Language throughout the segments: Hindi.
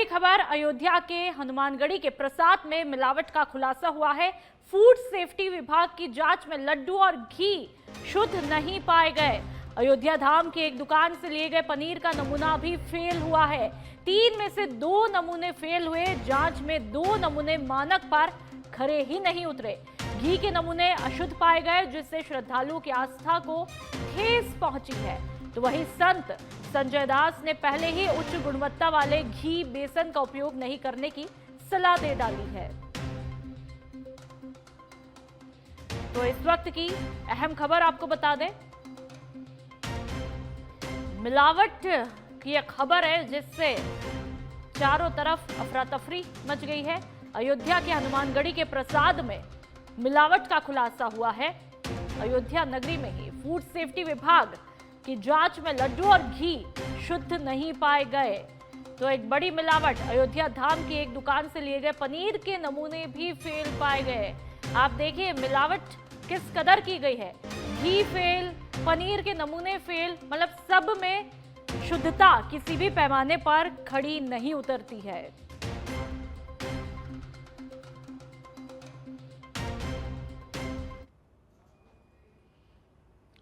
बड़ी खबर, अयोध्या के हनुमानगढ़ी के प्रसाद में मिलावट का खुलासा हुआ है। फूड सेफ्टी विभाग की जांच में लड्डू और घी शुद्ध नहीं पाए गए। अयोध्या धाम की एक दुकान से लिए गए पनीर का नमूना भी फेल हुआ है। 3 में से 2 नमूने फेल हुए। जांच में 2 नमूने मानक पर खरे ही नहीं उतरे। घी के नमूने अशुद्ध पाए गए, जिससे श्रद्धालुओं की आस्था को ठेस पहुंची है। तो वहीं संत संजय दास ने पहले ही उच्च गुणवत्ता वाले घी बेसन का उपयोग नहीं करने की सलाह दे डाली है। तो इस वक्त की अहम खबर आपको बता दें, मिलावट की एक खबर है जिससे चारों तरफ अफरा तफरी मच गई है। अयोध्या के हनुमानगढ़ी के प्रसाद में मिलावट का खुलासा हुआ है। अयोध्या नगरी में ही फूड सेफ्टी विभाग की जांच में लड्डू और घी शुद्ध नहीं पाए गए। तो एक बड़ी मिलावट, अयोध्या धाम की एक दुकान से लिए गए पनीर के नमूने भी फेल पाए गए। आप देखिए मिलावट किस कदर की गई है। घी फेल, पनीर के नमूने फेल, मतलब सब में शुद्धता किसी भी पैमाने पर खड़ी नहीं उतरती है।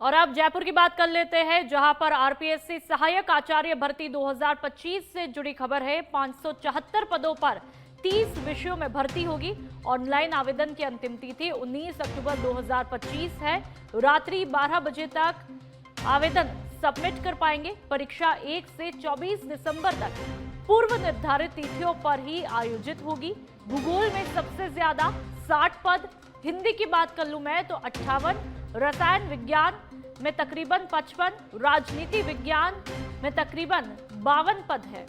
और अब जयपुर की बात कर लेते हैं, जहां पर आरपीएससी सहायक आचार्य भर्ती 2025 से जुड़ी खबर है। 574 पदों पर 30 विषयों में भर्ती होगी। ऑनलाइन आवेदन की अंतिम तिथि 19 अक्टूबर 2025 है। रात्रि 12 बजे तक आवेदन सबमिट कर पाएंगे। परीक्षा 1 से 24 दिसंबर तक पूर्व निर्धारित तिथियों पर ही आयोजित होगी। भूगोल में सबसे ज्यादा 60 पद, हिंदी की बात कर लूं मैं तो 58, रसायन विज्ञान में तकरीबन 55, राजनीति विज्ञान में तकरीबन 52 पद है।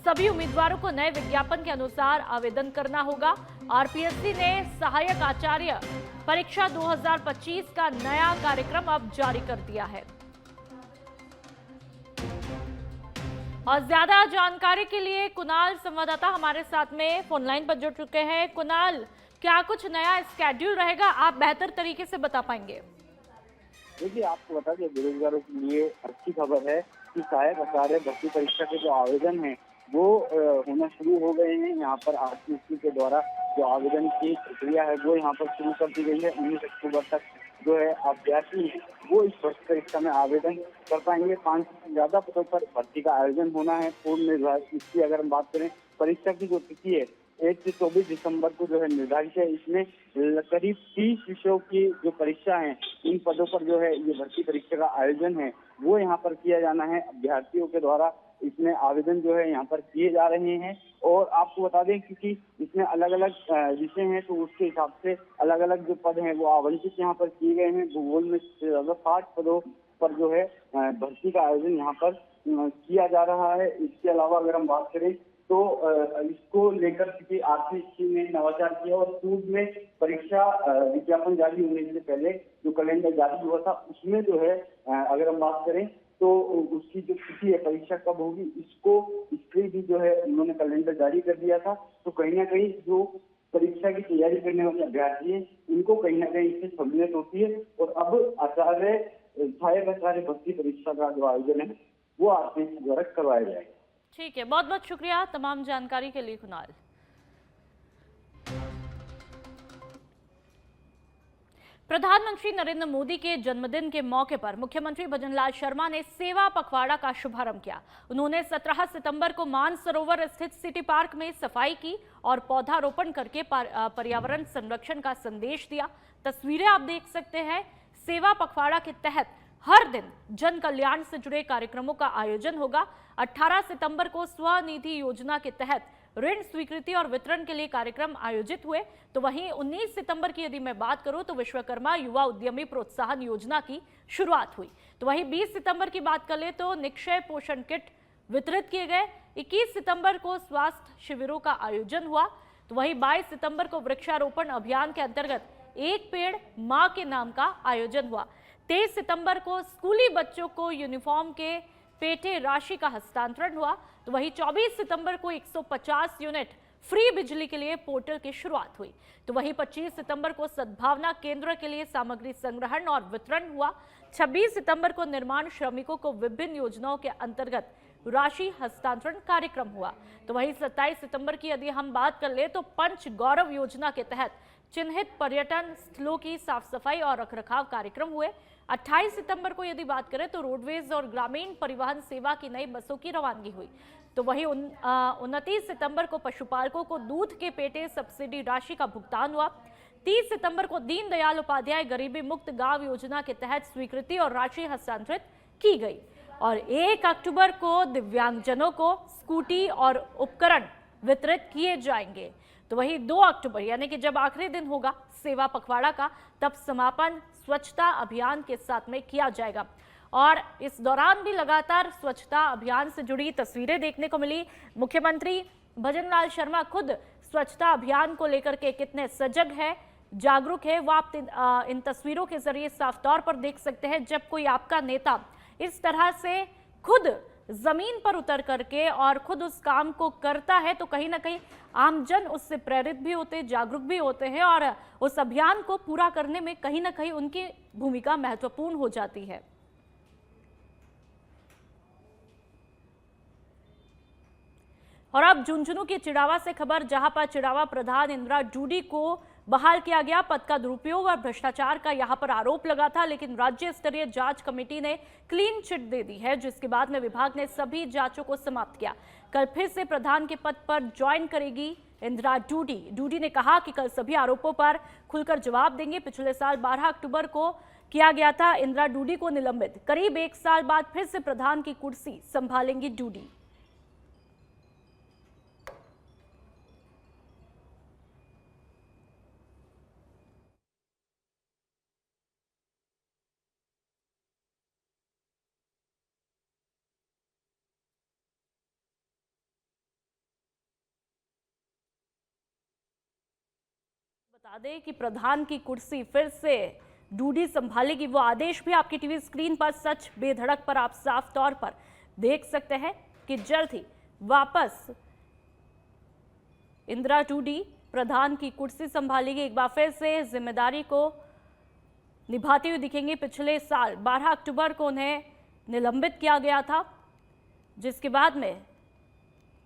सभी उम्मीदवारों को नए विज्ञापन के अनुसार आवेदन करना होगा। आरपीएससी ने सहायक आचार्य परीक्षा 2025 का नया कार्यक्रम अब जारी कर दिया है। और ज्यादा जानकारी के लिए कुणाल संवाददाता हमारे साथ में फोनलाइन पर जुड़ चुके हैं। कुणाल, क्या कुछ नया स्केड्यूल रहेगा, आप बेहतर तरीके से बता पाएंगे? देखिए, आपको बता दें, बेरोजगारों के लिए अच्छी खबर है कि सहायक आचार्य भर्ती परीक्षा के जो आवेदन हैं वो होना शुरू हो गए हैं। यहाँ पर आरपीएससी के द्वारा जो आवेदन की प्रक्रिया है वो यहाँ पर शुरू कर दी गई है। 19 अक्टूबर तक जो है अभ्यर्थी वो इस भर्ती परीक्षा में आवेदन कर पाएंगे। 500 से ज्यादा पदों पर भर्ती का आयोजन होना है। पूर्व निर्धारित इसकी अगर हम बात करें, परीक्षा की जो तिथि है 1 से 24 दिसंबर को जो है निर्धारित है। इसमें करीब 30 विषयों की जो परीक्षा है, इन पदों पर जो है ये भर्ती परीक्षा का आयोजन है वो यहाँ पर किया जाना है। अभ्यर्थियों के द्वारा इसमें आवेदन जो है यहाँ पर किए जा रहे हैं। और आपको बता दें, क्योंकि इसमें अलग अलग विषय हैं तो उसके हिसाब से अलग अलग जो पद हैं वो आवंटित यहाँ पर किए गए हैं। भूगोल में 60 पदों पर जो है भर्ती का आयोजन यहाँ पर किया जा रहा है। इसके अलावा अगर हम बात करें तो इसको लेकर के आरपीएससी ने नवाचार किया और पूर्व में परीक्षा विज्ञापन जारी होने से पहले जो कैलेंडर जारी हुआ था उसमें जो है अगर हम बात करें तो उसकी जो तिथि है परीक्षा कब होगी इसके भी जो है उन्होंने कैलेंडर जारी कर दिया था। तो कहीं ना कहीं जो परीक्षा की तैयारी करने वाले अभ्यर्थी हैं उनको कहीं ना कहीं इससे सहूलियत होती है। और अब सहायक आचार्य भर्ती परीक्षा का जो आयोजन है वो आरपीएससी द्वारा करवाया जाएगा। ठीक है, बहुत बहुत शुक्रिया तमाम जानकारी के लिए कुणाल। प्रधानमंत्री नरेंद्र मोदी के जन्मदिन के मौके पर मुख्यमंत्री भजनलाल शर्मा ने सेवा पखवाड़ा का शुभारंभ किया। उन्होंने 17 सितंबर को मानसरोवर स्थित सिटी पार्क में सफाई की और पौधारोपण करके पर्यावरण संरक्षण का संदेश दिया। तस्वीरें आप देख सकते हैं। सेवा पखवाड़ा के तहत हर दिन जन कल्याण से जुड़े कार्यक्रमों का आयोजन होगा। 18 सितंबर को स्वनिधि योजना के तहत ऋण स्वीकृति और वितरण के लिए कार्यक्रम आयोजित हुए। तो वहीं 19 सितंबर की यदि मैं बात करूं तो विश्वकर्मा युवा उद्यमी प्रोत्साहन योजना की शुरुआत हुई। तो वहीं 20 सितंबर की बात कर ले तो निक्षय पोषण किट वितरित किए गए। 21 सितंबर को स्वास्थ्य शिविरों का आयोजन हुआ। तो वहीं 22 सितंबर को वृक्षारोपण अभियान के अंतर्गत एक पेड़ मां के नाम का आयोजन हुआ। 23 सितंबर को स्कूली बच्चों को यूनिफॉर्म के पेटे राशि का हस्तांतरण हुआ। तो वहीं 24 सितंबर को 150 यूनिट फ्री बिजली के लिए पोर्टल की शुरुआत हुई। तो वहीं 25 सितंबर को सद्भावना केंद्र के लिए सामग्री संग्रहण और वितरण हुआ। 26 सितंबर को निर्माण श्रमिकों को विभिन्न योजनाओं के अंतर्गत राशि हस्तांतरण कार्यक्रम हुआ। तो वहीं 27 सितंबर की यदि हम बात कर ले तो पंच गौरव योजना के तहत चिन्हित पर्यटन स्थलों की साफ सफाई और रखरखाव कार्यक्रम हुए। 28 सितंबर को यदि बात करें तो रोडवेज और ग्रामीण परिवहन सेवा की नई बसों की रवानगी हुई। तो वहीं 29 सितंबर को पशुपालकों को दूध के पेटे सब्सिडी राशि का भुगतान हुआ। 30 सितंबर को दीनदयाल उपाध्याय गरीबी मुक्त गांव योजना के तहत स्वीकृति और राशि हस्तांतरित की गई। और 1 अक्टूबर को दिव्यांगजनों को स्कूटी और उपकरण वितरित किए जाएंगे। तो वही 2 अक्टूबर यानी कि जब आखिरी दिन होगा सेवा पखवाड़ा का, तब समापन स्वच्छता अभियान के साथ में किया जाएगा। और इस दौरान भी लगातार स्वच्छता अभियान से जुड़ी तस्वीरें देखने को मिली। मुख्यमंत्री भजनलाल शर्मा खुद स्वच्छता अभियान को लेकर के कितने सजग है, जागरूक है, वो आप इन तस्वीरों के जरिए साफ तौर पर देख सकते हैं। जब कोई आपका नेता इस तरह से खुद जमीन पर उतर करके और खुद उस काम को करता है तो कहीं ना कहीं आमजन उससे प्रेरित भी होते, जागरूक भी होते हैं और उस अभियान को पूरा करने में कहीं ना कहीं उनकी भूमिका महत्वपूर्ण हो जाती है। और अब झुंझुनू की चिड़ावा से खबर, जहां पर चिड़ावा प्रधान इंदिरा डूडी को बहाल किया गया। पद का दुरुपयोग और भ्रष्टाचार का यहां पर आरोप लगा था, लेकिन राज्य स्तरीय जांच कमेटी ने क्लीन चिट दे दी है, जिसके बाद में विभाग ने सभी जांचों को समाप्त किया। कल फिर से प्रधान के पद पर ज्वाइन करेगी इंदिरा डूडी। डूडी ने कहा कि कल सभी आरोपों पर खुलकर जवाब देंगे। पिछले साल 12 अक्टूबर को किया गया था इंदिरा डूडी को निलंबित। करीब 1 साल बाद फिर से प्रधान की कुर्सी संभालेंगी डूडी। बता दें कि प्रधान की कुर्सी फिर से डूडी संभालेगी। वो आदेश भी आपकी टीवी स्क्रीन पर सच बेधड़क पर आप साफ तौर पर देख सकते हैं कि जल्द ही वापस इंदिरा डूडी प्रधान की कुर्सी संभालेगी। एक बार फिर से जिम्मेदारी को निभाती हुई दिखेंगी। पिछले साल 12 अक्टूबर को उन्हें निलंबित किया गया था, जिसके बाद में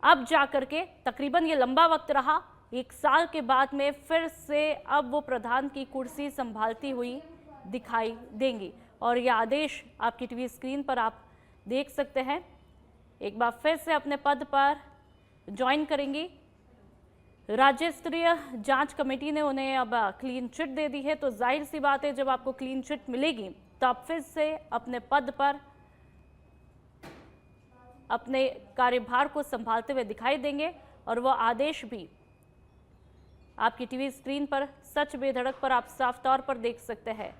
अब जाकर के तकरीबन ये लंबा वक्त रहा, 1 साल के बाद में फिर से अब वो प्रधान की कुर्सी संभालती हुई दिखाई देंगी। और ये आदेश आपकी टीवी स्क्रीन पर आप देख सकते हैं। एक बार फिर से अपने पद पर ज्वाइन करेंगी। राज्य स्तरीय जांच कमेटी ने उन्हें अब क्लीन चिट दे दी है, तो जाहिर सी बात है जब आपको क्लीन चिट मिलेगी तो आप फिर से अपने पद पर अपने कार्यभार को संभालते हुए दिखाई देंगे। और वो आदेश भी आपकी टीवी स्क्रीन पर सच बेधड़क पर आप साफ तौर पर देख सकते हैं,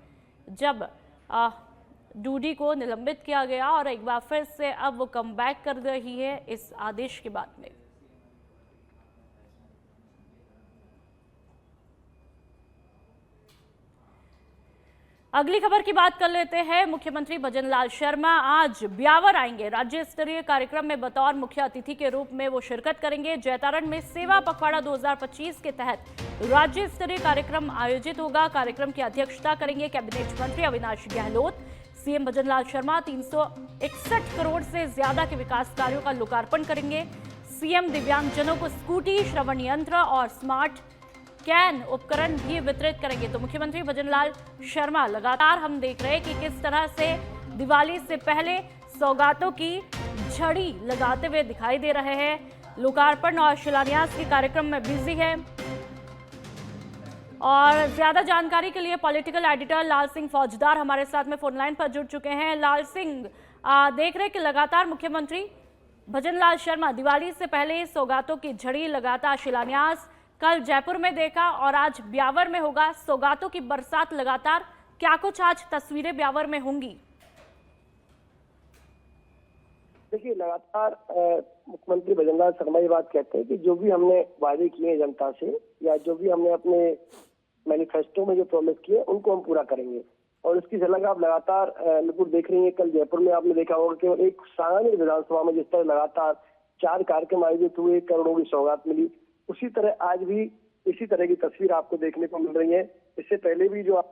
जब डूडी को निलंबित किया गया और एक बार फिर से अब वो कम बैक कर रही है इस आदेश के बाद में। अगली खबर की बात कर लेते हैं। मुख्यमंत्री भजनलाल शर्मा आज ब्यावर आएंगे। राज्य स्तरीय कार्यक्रम में बतौर मुख्य अतिथि के रूप में वो शिरकत करेंगे। जैतारण में सेवा पखवाड़ा 2025 के तहत राज्य स्तरीय कार्यक्रम आयोजित होगा। कार्यक्रम की अध्यक्षता करेंगे कैबिनेट मंत्री अविनाश गहलोत। सीएम भजनलाल शर्मा 361 करोड़ से ज्यादा के विकास कार्यों का लोकार्पण करेंगे। सीएम दिव्यांगजनों को स्कूटी, श्रवण यंत्र और स्मार्ट कैन उपकरण भी वितरित करेंगे। तो मुख्यमंत्री भजनलाल शर्मा लगातार हम देख रहे हैं कि किस तरह से दिवाली से पहले सौगातों की झड़ी लगाते हुए दिखाई दे रहे हैं। लोकार्पण और शिलान्यास के कार्यक्रम में बिजी है। और ज्यादा जानकारी के लिए पॉलिटिकल एडिटर लाल सिंह फौजदार हमारे साथ में फोन लाइन पर जुड़ चुके हैं। लाल सिंह, देख रहे हैं कि लगातार मुख्यमंत्री भजनलाल शर्मा दिवाली से पहले सौगातों की झड़ी, लगातार शिलान्यास कल जयपुर में देखा और आज ब्यावर में होगा। सौगातों की बरसात लगातार, क्या कुछ आज तस्वीरें ब्यावर में होंगी? देखिए, लगातार मुख्यमंत्री भजनलाल शर्मा ये बात कहते हैं कि जो भी हमने वादे किए हैं जनता से या जो भी हमने अपने मैनिफेस्टो में जो प्रॉमिस किए उनको हम पूरा करेंगे। और इसकी झलक आप लगातार बिल्कुल देख रही है। कल जयपुर में आपने देखा होगा कि एक सामान्य विधानसभा में जिस तरह लगातार 4 कार्यक्रम आयोजित हुए, करोड़ों की सौगात मिली, उसी तरह आज भी इसी तरह की तस्वीर आपको देखने को मिल रही है। इससे पहले भी जो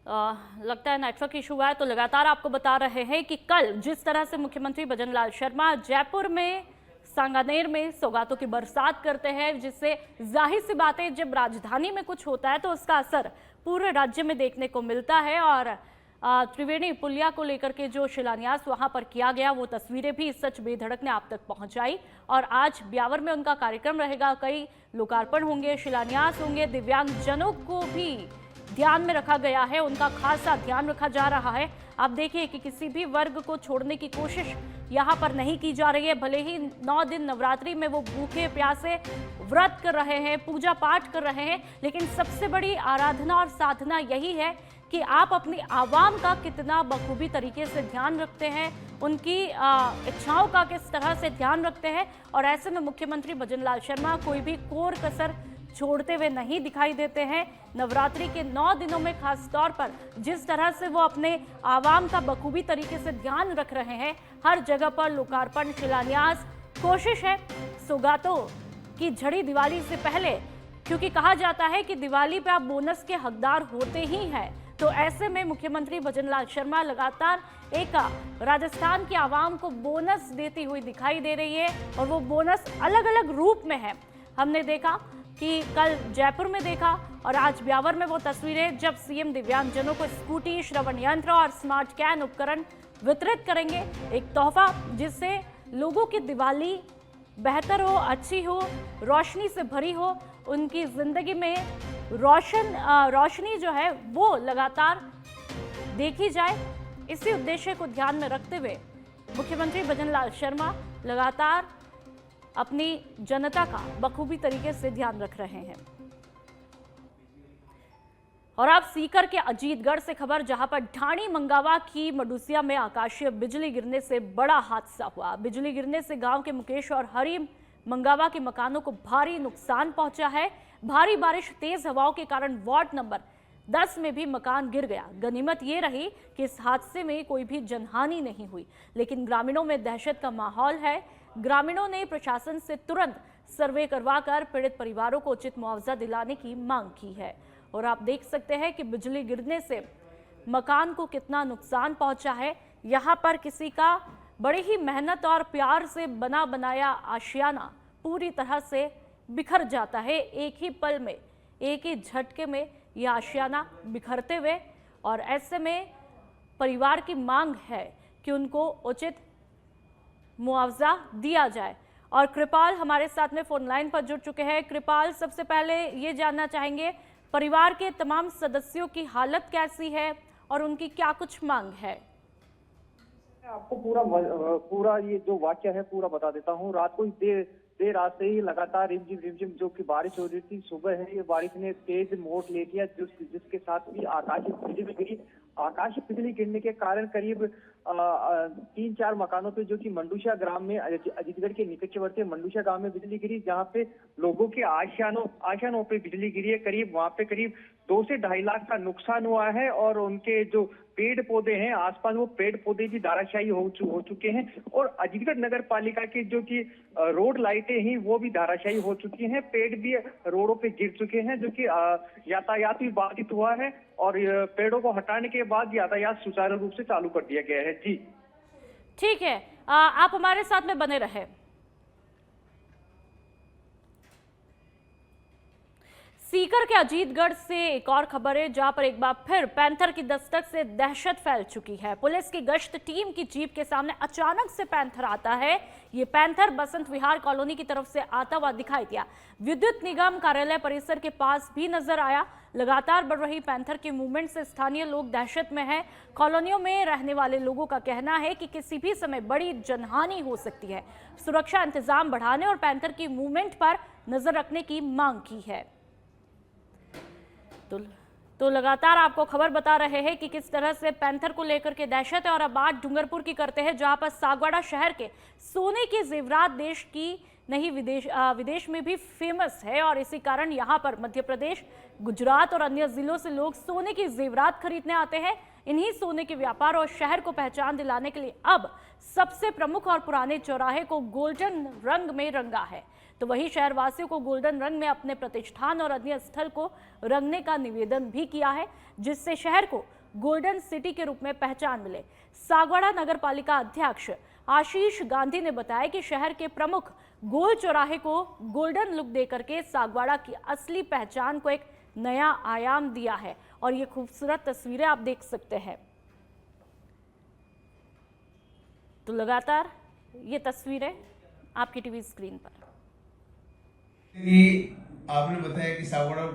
लगता है नेटवर्क इशू है। तो लगातार आपको बता रहे हैं कि कल जिस तरह से मुख्यमंत्री भजनलाल शर्मा जयपुर में सांगानेर में सौगातों की बरसात करते हैं, जिससे जाहिर सी बात है जब राजधानी में कुछ होता है तो उसका असर पूरे राज्य में देखने को मिलता है। और त्रिवेणी पुलिया को लेकर के जो शिलान्यास वहां पर किया गया, वो तस्वीरें भी सच बेधड़क ने आप तक पहुंचाई। और आज ब्यावर में उनका कार्यक्रम रहेगा, कई लोकार्पण होंगे, शिलान्यास होंगे। दिव्यांगजनों को भी ध्यान में रखा गया है, उनका खासा ध्यान रखा जा रहा है। आप देखिए कि किसी भी वर्ग को छोड़ने की कोशिश यहाँ पर नहीं की जा रही है। भले ही 9 दिन नवरात्रि में वो भूखे प्यासे व्रत कर रहे हैं, पूजा पाठ कर रहे हैं, लेकिन सबसे बड़ी आराधना और साधना यही है कि आप अपनी आवाम का कितना बखूबी तरीके से ध्यान रखते हैं, उनकी इच्छाओं का किस तरह से ध्यान रखते हैं। और ऐसे में मुख्यमंत्री भजनलाल शर्मा कोई भी कोर कसर छोड़ते हुए नहीं दिखाई देते हैं। नवरात्रि के 9 दिनों में खास तौर पर जिस तरह से वो अपने आवाम का बखूबी तरीके से ध्यान रख रहे हैं, हर जगह पर लोकार्पण, शिलान्यास, कोशिश है सौगातों की झड़ी दिवाली से पहले, क्योंकि कहा जाता है कि दिवाली पे आप बोनस के हकदार होते ही हैं। तो ऐसे में मुख्यमंत्री भजनलाल शर्मा लगातार एक राजस्थान की आवाम को बोनस देती हुई दिखाई दे रही है, और वो बोनस अलग अलग रूप में है। हमने देखा कि कल जयपुर में देखा और आज ब्यावर में वो तस्वीरें, जब सीएम दिव्यांगजनों को स्कूटी, श्रवण यंत्र और स्मार्ट कैन उपकरण वितरित करेंगे। एक तोहफा जिससे लोगों की दिवाली बेहतर हो, अच्छी हो, रोशनी से भरी हो, उनकी जिंदगी में रोशनी जो है वो लगातार देखी जाए। इसी उद्देश्य को ध्यान में रखते हुए मुख्यमंत्री भजनलाल शर्मा लगातार अपनी जनता का बखूबी तरीके से ध्यान रख रहे हैं। और आप सीकर के अजीतगढ़ से खबर, जहां पर ढाणी मंगावा की मडुसिया में आकाशीय बिजली गिरने से बड़ा हादसा हुआ। बिजली गिरने से गांव के मुकेश और हरी मंगावा के मकानों को भारी नुकसान पहुंचा है। भारी बारिश, तेज हवाओं के कारण वार्ड नंबर 10 में भी मकान गिर गया। गनीमत ये रही कि इस हादसे में कोई भी जनहानि नहीं हुई, लेकिन ग्रामीणों में दहशत का माहौल है। ग्रामीणों ने प्रशासन से तुरंत सर्वे करवाकर पीड़ित परिवारों को उचित मुआवजा दिलाने की मांग की है। और आप देख सकते हैं कि बिजली गिरने से मकान को कितना नुकसान पहुंचा है। यहाँ पर किसी का बड़ी ही मेहनत और प्यार से बना बनाया आशियाना पूरी तरह से बिखर जाता है। एक ही पल में, एक ही झटके में यह आशियाना बिखरते हुए, और ऐसे में परिवार की मांग है कि उनको उचित मुआवजा दिया जाए। और कृपाल हमारे साथ में फोन लाइन पर जुड़ चुके हैं। कृपाल, सबसे पहले ये जानना चाहेंगे परिवार के तमाम सदस्यों की हालत कैसी है और उनकी क्या कुछ मांग है? आपको पूरा ये जो वाक्य है पूरा बता देता हूँ। रात को देर रात से ही लगातार रिमझिम जो कि बारिश हो रही थी। सुबह है ये बारिश ने तेज मोड़ ले लिया, जिसके साथ ही आकाशीय बिजली गिरने के कारण करीब 3-4 मकानों पे, जो कि मंडूशा ग्राम में, अजीतगढ़ के निकटवर्ती मंडूशा गांव में बिजली गिरी, जहां पे लोगों के आशियानों पे बिजली गिरी है। वहां पे करीब 2 से 2.5 लाख का नुकसान हुआ है। और उनके जो पेड़ पौधे हैं आसपास, वो पेड़ पौधे भी धराशायी हो चुके हैं। और अजीतगढ़ नगर पालिका की जो कि रोड लाइटें हैं वो भी धराशायी हो चुकी हैं। पेड़ भी रोडों पे गिर चुके हैं, जो कि यातायात भी बाधित हुआ है। और पेड़ों को हटाने के बाद यातायात सुचारू रूप से चालू कर दिया गया है। जी ठीक है, आप हमारे साथ में बने रहे। सीकर के अजीतगढ़ से एक और खबर है, जहां पर एक बार फिर पैंथर की दस्तक से दहशत फैल चुकी है। पुलिस की गश्त टीम की जीप के सामने अचानक से पैंथर आता है। ये पैंथर बसंत विहार कॉलोनी की तरफ से आता हुआ दिखाई दिया। विद्युत निगम कार्यालय परिसर के पास भी नजर आया। लगातार बढ़ रही पैंथर के मूवमेंट से स्थानीय लोग दहशत में हैं। कॉलोनियों में रहने वाले लोगों का कहना है कि किसी भी समय बड़ी जनहानि हो सकती है। सुरक्षा इंतजाम बढ़ाने और पैंथर की मूवमेंट पर नजर रखने की मांग की है। तो लगातार आपको खबर बता रहे हैं कि किस तरह से पैंथर को लेकर के दहशत है। और अब बात डूंगरपुर की करते हैं, जहां पर सागवाड़ा शहर के सोने के जेवरात देश की नहीं विदेश में भी फेमस है। और इसी कारण यहां पर मध्य प्रदेश, गुजरात और अन्य जिलों से लोग सोने की जेवरात खरीदने आते हैं। इन्हीं सोने के व्यापार और शहर को पहचान दिलाने के लिए अब सबसे प्रमुख और पुराने चौराहे को गोल्डन रंग में रंगा है। तो वही शहरवासियों को गोल्डन रंग में अपने प्रतिष्ठान और अन्य स्थल को रंगने का निवेदन भी किया है, जिससे शहर को गोल्डन सिटी के रूप में पहचान मिले। सागवाड़ा नगर पालिका अध्यक्ष आशीष गांधी ने बताया कि शहर के प्रमुख गोल चौराहे को गोल्डन लुक देकर के सागवाड़ा की असली पहचान को एक नया आयाम दिया है। और ये खूबसूरत तस्वीरें आप देख सकते हैं। तो लगातार ये तस्वीरें आपकी टीवी स्क्रीन पर। कि आपने बताया कि सागवाड़ा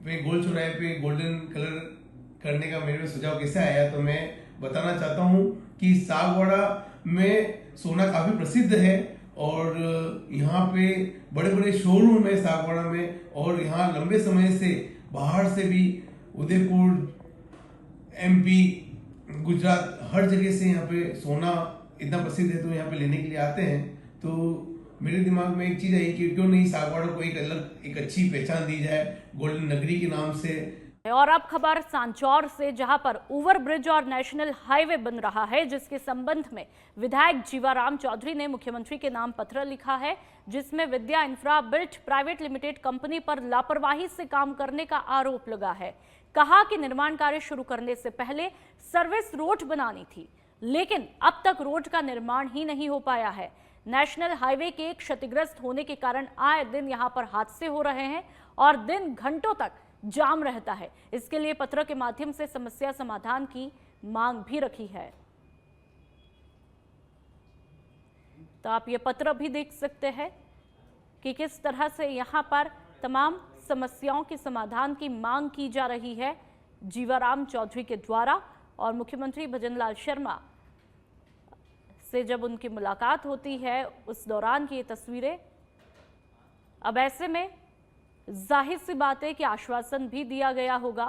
पे गोल चौराहे पे गोल्डन कलर करने का मेरे में सुझाव कैसे आया, तो मैं बताना चाहता हूँ कि सागवाड़ा में सोना काफी प्रसिद्ध है और यहाँ पे बड़े बड़े शोरूम है सागवाड़ा में, और यहाँ लंबे समय से बाहर से भी उदयपुर, MP, गुजरात, हर जगह से यहाँ पे सोना इतना प्रसिद्ध है तो यहाँ पे लेने के लिए आते हैं। तो मेरे दिमाग में एक चीज आई कि क्यों नहीं सागवाड़ा को एक अलग एक अच्छी पहचान दी जाए गोल्डन नगरी के नाम से। और अब खबर सांचौर से, जहां पर ओवर ब्रिज और नेशनल हाईवे बन रहा है, जिसके संबंध में विधायक जीवाराम चौधरी ने मुख्यमंत्री के नाम पत्र लिखा है, जिसमें Vidya infra built private limited company पर लापरवाही से काम करने का आरोप लगा है। कहा कि निर्माण कार्य शुरू करने से पहले सर्विस रोड बनानी थी, लेकिन अब तक रोड का निर्माण ही नहीं हो पाया है। नेशनल हाईवे के क्षतिग्रस्त होने के कारण आए दिन यहां पर हादसे हो रहे हैं और दिन घंटों तक जाम रहता है। इसके लिए पत्र के माध्यम से समस्या समाधान की मांग भी रखी है। तो आप ये पत्र भी देख सकते हैं कि किस तरह से यहां पर तमाम समस्याओं के समाधान की मांग की जा रही है जीवाराम चौधरी के द्वारा। और मुख्यमंत्री भजनलाल शर्मा से जब उनकी मुलाकात होती है उस दौरान की ये तस्वीरें। अब ऐसे में जाहिर सी बात है कि आश्वासन भी दिया गया होगा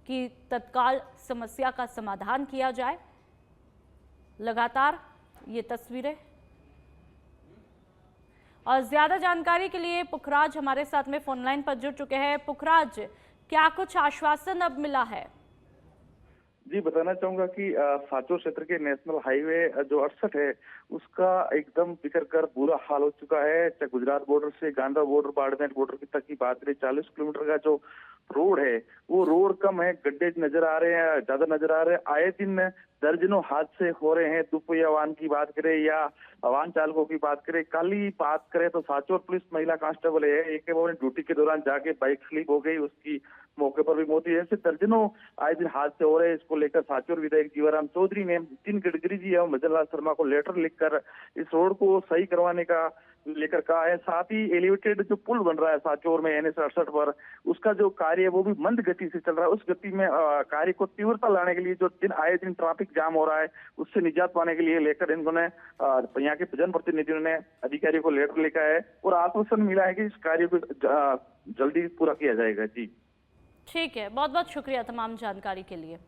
कि तत्काल समस्या का समाधान किया जाए। लगातार ये तस्वीरें। और ज्यादा जानकारी के लिए पुखराज हमारे साथ में फोन लाइन पर जुड़ चुके हैं। पुखराज, क्या कुछ आश्वासन अब मिला है? जी, बताना चाहूंगा कि सांचौर क्षेत्र के नेशनल हाईवे जो 68 है उसका एकदम बिखर कर बुरा हाल हो चुका है। चाहे गुजरात बॉर्डर से गांधा बॉर्डर, बाड़मेर बॉर्डर की तक की बात करें, 40 किलोमीटर का जो रोड है वो रोड कम है, गड्ढे नजर आ रहे हैं, ज्यादा नजर आ रहे हैं। आए दिन दर्जनों हादसे हो रहे हैं। दुपहिया वाहन की बात करें या वाहन चालकों की बात करें, कल ही बात करें तो सांचौर पुलिस महिला कांस्टेबल है, एक ड्यूटी के दौरान जाके बाइक स्लिप हो गई, उसकी मौके पर भी मौत हुई। ऐसे दर्जनों आए दिन हादसे हो रहे हैं। इसको लेकर सांचौर विधायक जीवाराम चौधरी ने नितिन गडकरी जी एवं भजनलाल शर्मा को लेटर लिखकर इस रोड को सही करवाने का लेकर कहा है। साथ ही एलिवेटेड जो पुल बन रहा है सांचौर में NH 68 पर, उसका जो कार्य है वो भी मंद गति से चल रहा है। उस गति में कार्य को तीव्रता लाने के लिए जो दिन आए दिन ट्रैफिक जाम हो रहा है उससे निजात पाने के लिए लेकर इन्होंने यहाँ के जनप्रतिनिधियों ने अधिकारियों को लेटर लिखा है और आश्वासन मिला है कि इस कार्य को जल्दी पूरा किया जाएगा। जी ठीक है, बहुत बहुत शुक्रिया तमाम जानकारी के लिए।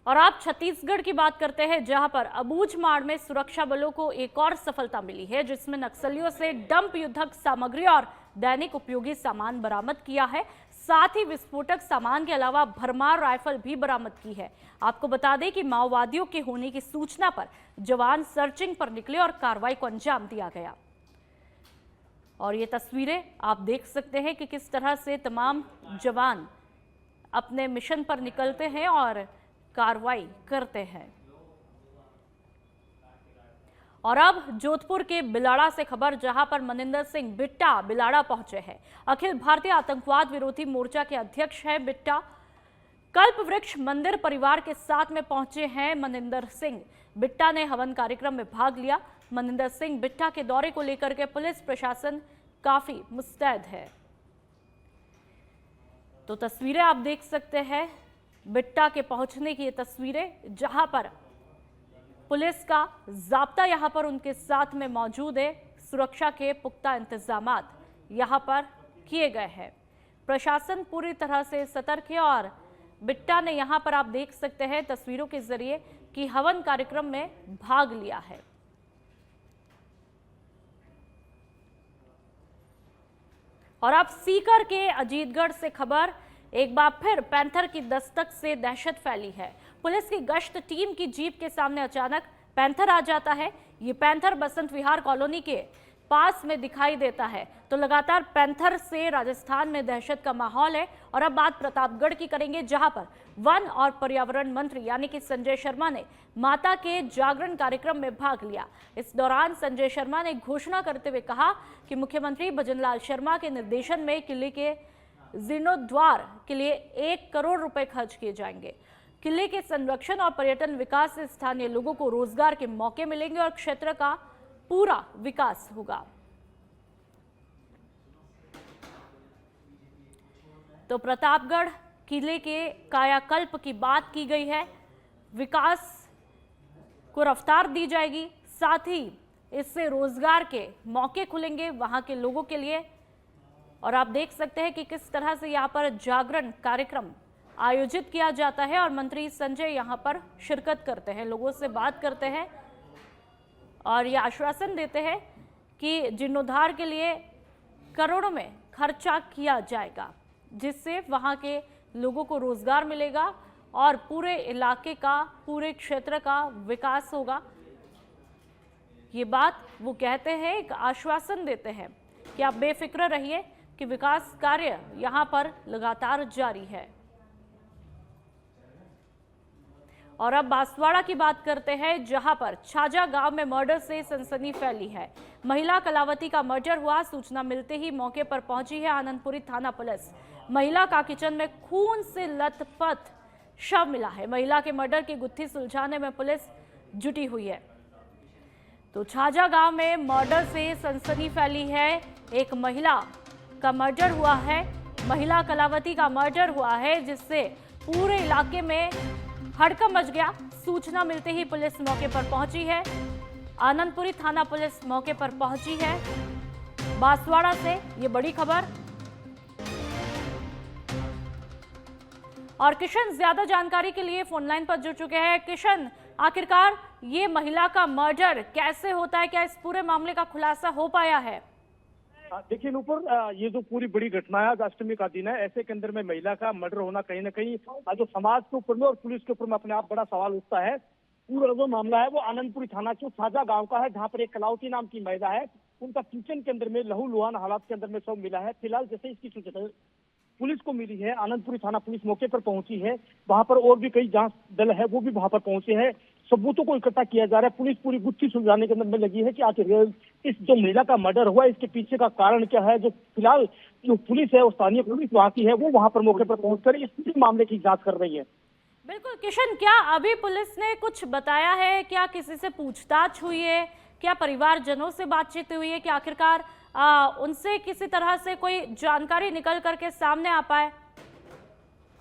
और आप छत्तीसगढ़ की बात करते हैं, जहां पर अबूझमाड़ में सुरक्षा बलों को एक और सफलता मिली है, जिसमें नक्सलियों से डंप युद्धक सामग्री और दैनिक उपयोगी सामान बरामद किया है। साथ ही विस्फोटक सामान के अलावा भरमार राइफल भी बरामद की है। आपको बता दें कि माओवादियों के होने की सूचना पर जवान सर्चिंग पर निकले और कार्रवाई को अंजाम दिया गया। और ये तस्वीरें आप देख सकते हैं कि किस तरह से तमाम जवान अपने मिशन पर निकलते हैं और कार्रवाई करते हैं। और अब जोधपुर के बिलाड़ा से खबर, जहां पर मनिंदर सिंह बिट्टा बिलाड़ा पहुंचे हैं। अखिल भारतीय आतंकवाद विरोधी मोर्चा के अध्यक्ष हैं बिट्टा। कल्प वृक्ष मंदिर परिवार के साथ में पहुंचे हैं मनिंदर सिंह बिट्टा ने हवन कार्यक्रम में भाग लिया। मनिंदर सिंह बिट्टा के दौरे को लेकर के पुलिस प्रशासन काफी मुस्तैद है। तो तस्वीरें आप देख सकते हैं बिट्टा के पहुंचने की, ये तस्वीरें जहां पर पुलिस का जाब्ता यहां पर उनके साथ में मौजूद है। सुरक्षा के पुख्ता इंतजामात यहां पर किए गए हैं। प्रशासन पूरी तरह से सतर्क है और बिट्टा ने यहां पर आप देख सकते हैं तस्वीरों के जरिए कि हवन कार्यक्रम में भाग लिया है। और अब सीकर के अजीतगढ़ से खबर, एक बार फिर पैंथर की दस्तक से दहशत फैली है। पुलिस की गश्त टीम की जीप के सामने अचानक पैंथर आ जाता है। ये पैंथर बसंत विहार कॉलोनी के पास में दिखाई देता है। तो लगातार पैंथर से राजस्थान में दहशत का माहौल है। और अब बात प्रतापगढ़ की करेंगे, जहां पर वन और पर्यावरण मंत्री यानी कि संजय शर्मा ने माता के जागरण कार्यक्रम में भाग लिया। इस दौरान संजय शर्मा ने घोषणा करते हुए कहा कि मुख्यमंत्री भजनलाल शर्मा के निर्देशन में किले के जीर्णोद्वार के लिए 1 करोड़ रुपए खर्च किए जाएंगे। किले के संरक्षण और पर्यटन विकास से स्थानीय लोगों को रोजगार के मौके मिलेंगे और क्षेत्र का पूरा विकास होगा। तो प्रतापगढ़ किले के कायाकल्प की बात की गई है, विकास को रफ्तार दी जाएगी, साथ ही इससे रोजगार के मौके खुलेंगे वहां के लोगों के लिए। और आप देख सकते हैं कि किस तरह से यहाँ पर जागरण कार्यक्रम आयोजित किया जाता है और मंत्री संजय यहाँ पर शिरकत करते हैं, लोगों से बात करते हैं और ये आश्वासन देते हैं कि जीर्णोद्धार के लिए करोड़ों में खर्चा किया जाएगा, जिससे वहाँ के लोगों को रोजगार मिलेगा और पूरे इलाके का, पूरे क्षेत्र का विकास होगा। ये बात वो कहते हैं, एक आश्वासन देते हैं कि आप बेफिक्र रहिए कि विकास कार्य यहाँ पर लगातार जारी है। और अब बांसवाड़ा की बात करते हैं, जहां पर छाजा गांव में मर्डर से सनसनी फैली है। महिला कलावती का मर्डर हुआ, सूचना मिलते ही मौके पर पहुंची है आनंदपुरी थाना पुलिस। महिला का किचन में खून से लथपथ शव मिला है। महिला के मर्डर की गुत्थी सुलझाने में पुलिस जुटी हुई है। तो छाजा गांव में मर्डर से सनसनी फैली है। एक महिला का मर्डर हुआ है, महिला कलावती का मर्डर हुआ है, जिससे पूरे इलाके में हड़कंप मच गया। सूचना मिलते ही पुलिस मौके पर पहुंची है। आनंदपुरी थाना पुलिस मौके पर पहुंची है। बांसवाड़ा से ये बड़ी खबर। और किशन ज्यादा जानकारी के लिए फोन लाइन पर जुड़ चुके हैं। किशन, आखिरकार ये महिला का मर्डर कैसे होता है, क्या इस पूरे मामले का खुलासा हो पाया है? देखिए नूपुर, ये जो पूरी बड़ी घटना है, आज अष्टमी का दिन है, ऐसे के अंदर में महिला का मर्डर होना कहीं ना कहीं जो समाज के ऊपर में और पुलिस के ऊपर में अपने आप बड़ा सवाल उठता है। पूरा जो मामला है वो आनंदपुरी थाना के छाजा गांव का है, जहां पर एक कलावती नाम की महिला है, उनका किचन के अंदर में लहूलुहान हालात के अंदर में शव मिला है। फिलहाल जैसे इसकी सूचना पुलिस को मिली है, आनंदपुरी थाना पुलिस मौके पर पहुंची है। वहां पर और भी कई जांच दल है, वो भी वहां पर पहुंचे हैं। सबूतों को इकट्ठा किया जा रहा है। पुलिस पूरी गुत्थी सुलझाने के अंदर में लगी है कि आखिर इस जो महिला का मर्डर हुआ, इसके पीछे का कारण क्या है। जो फिलहाल जो पुलिस है, वो स्थानीय पुलिस वहां की है, वो वहां पर मौके पर पहुंचकर इस पूरे मामले की जांच कर रही है। बिल्कुल किशन, क्या अभी पुलिस ने कुछ बताया है? क्या किसी से पूछताछ हुई है? क्या परिवारजनों से बातचीत हुई है कि आखिरकार उनसे किसी तरह से कोई जानकारी निकल करके सामने आ पाए?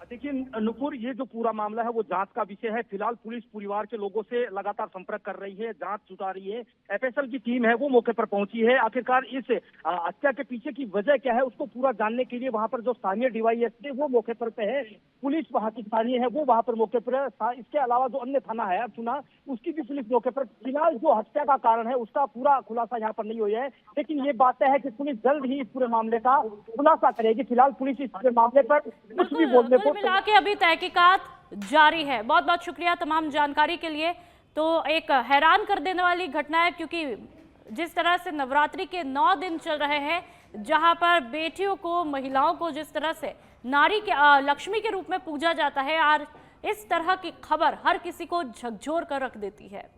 देखिए नुपुर, ये जो पूरा मामला है वो जांच का विषय है। फिलहाल पुलिस परिवार के लोगों से लगातार संपर्क कर रही है, जांच जुटा रही है। एफएसएल की टीम है वो मौके पर पहुंची है। आखिरकार इस हत्या के पीछे की वजह क्या है उसको पूरा जानने के लिए वहां पर जो स्थानीय डीवाईएसपी वो मौके पर है, पुलिस वहां की स्थानीय है वो वहां पर मौके पर है। इसके अलावा जो अन्य थाना है चुना, उसकी भी पुलिस मौके पर। फिलहाल जो हत्या का कारण है उसका पूरा खुलासा यहाँ पर नहीं हुआ है, लेकिन ये बात है कि पुलिस जल्द ही इस पूरे मामले का खुलासा करेगी। फिलहाल पुलिस इस पूरे मामले पर कुछ भी बोलने को मिला के अभी तहकीकात जारी है। बहुत बहुत शुक्रिया तमाम जानकारी के लिए। तो एक हैरान कर देने वाली घटना है, क्योंकि जिस तरह से नवरात्रि के 9 दिन चल रहे हैं, जहां पर बेटियों को, महिलाओं को जिस तरह से नारी के लक्ष्मी के रूप में पूजा जाता है, और इस तरह की खबर हर किसी को झकझोर कर रख देती है।